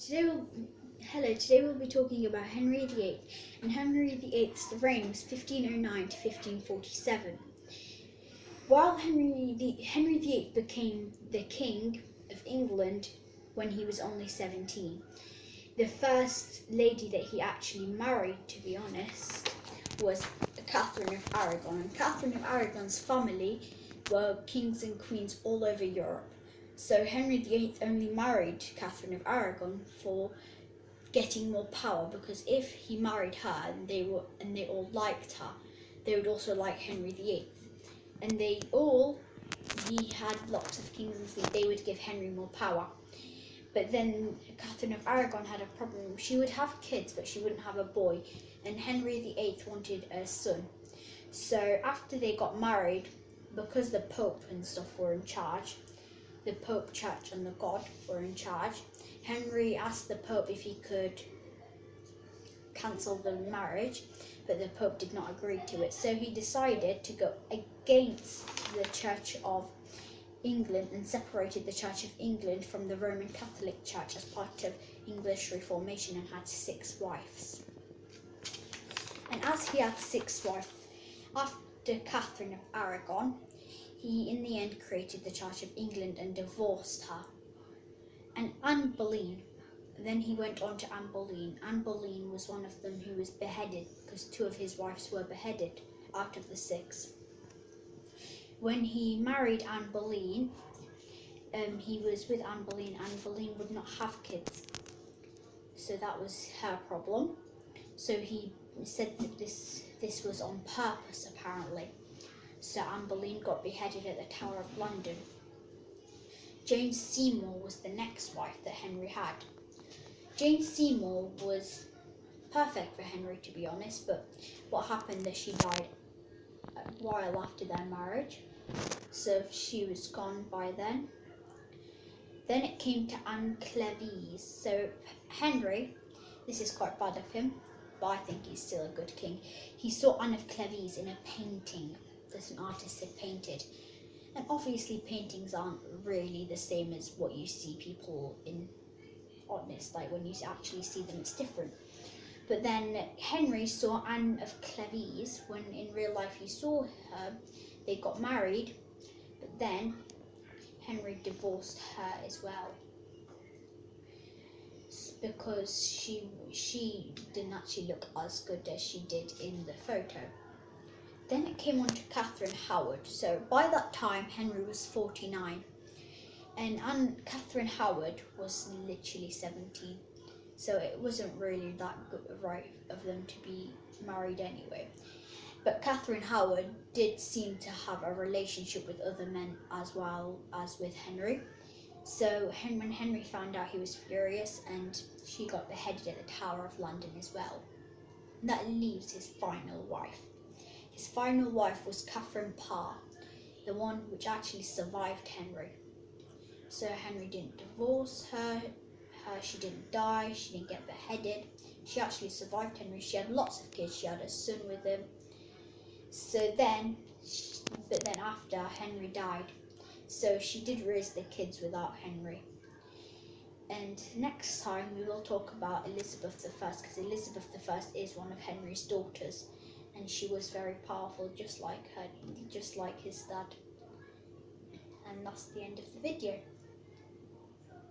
Today we'll be talking about Henry VIII, and Henry VIII's reign was 1509 to 1547. While Henry VIII became the King of England when he was only 17. The first lady that he actually married, to be honest, was Catherine of Aragon, and Catherine of Aragon's family were kings and queens all over Europe. So Henry VIII only married Catherine of Aragon for getting more power, because if he married her and they all liked her, they would also like Henry VIII. And he had lots of kings and queens, they would give Henry more power. But then Catherine of Aragon had a problem. She would have kids, but she wouldn't have a boy, and Henry VIII wanted a son. So after they got married, because the Pope and stuff were in charge, the Pope Church and the God were in charge, Henry asked the Pope if he could cancel the marriage, but the Pope did not agree to it. So he decided to go against the Church of England and separated the Church of England from the Roman Catholic Church as part of English Reformation, and had 6 wives. And as he had 6 wives, after Catherine of Aragon, he in the end created the Church of England and divorced her. And Anne Boleyn, then he went on to Anne Boleyn. Anne Boleyn was one of them who was beheaded, because 2 of his wives were beheaded out of the 6. When he married Anne Boleyn, he was with Anne Boleyn. Anne Boleyn would not have kids, so that was her problem. So he said that this was on purpose, apparently. So Anne Boleyn got beheaded at the Tower of London. Jane Seymour was the next wife that Henry had. Jane Seymour was perfect for Henry, to be honest, but what happened is she died a while after their marriage, so she was gone by then. Then it came to Anne Cleves. So Henry, this is quite bad of him, but I think he's still a good king. He saw Anne of Cleves in a painting that an artist had painted. And obviously paintings aren't really the same as what you see people in honest, like when you actually see them, it's different. But then Henry saw Anne of Cleves when in real life he saw her. They got married, but then Henry divorced her as well, because she didn't actually look as good as she did in the photo. Then it came on to Catherine Howard. So by that time Henry was 49, and Catherine Howard was literally 17. So it wasn't really that good right of them to be married anyway. But Catherine Howard did seem to have a relationship with other men as well as with Henry. So when Henry found out, he was furious, and she got beheaded at the Tower of London as well. And that leaves his final wife. His final wife was Catherine Parr, the one which actually survived Henry. So Henry didn't divorce her, she didn't die, she didn't get beheaded. She actually survived Henry. She had lots of kids. She had a son with him. But then after, Henry died. So she did raise the kids without Henry. And next time we will talk about Elizabeth I, because Elizabeth I is one of Henry's daughters, and she was very powerful, just like his dad. And that's the end of the video.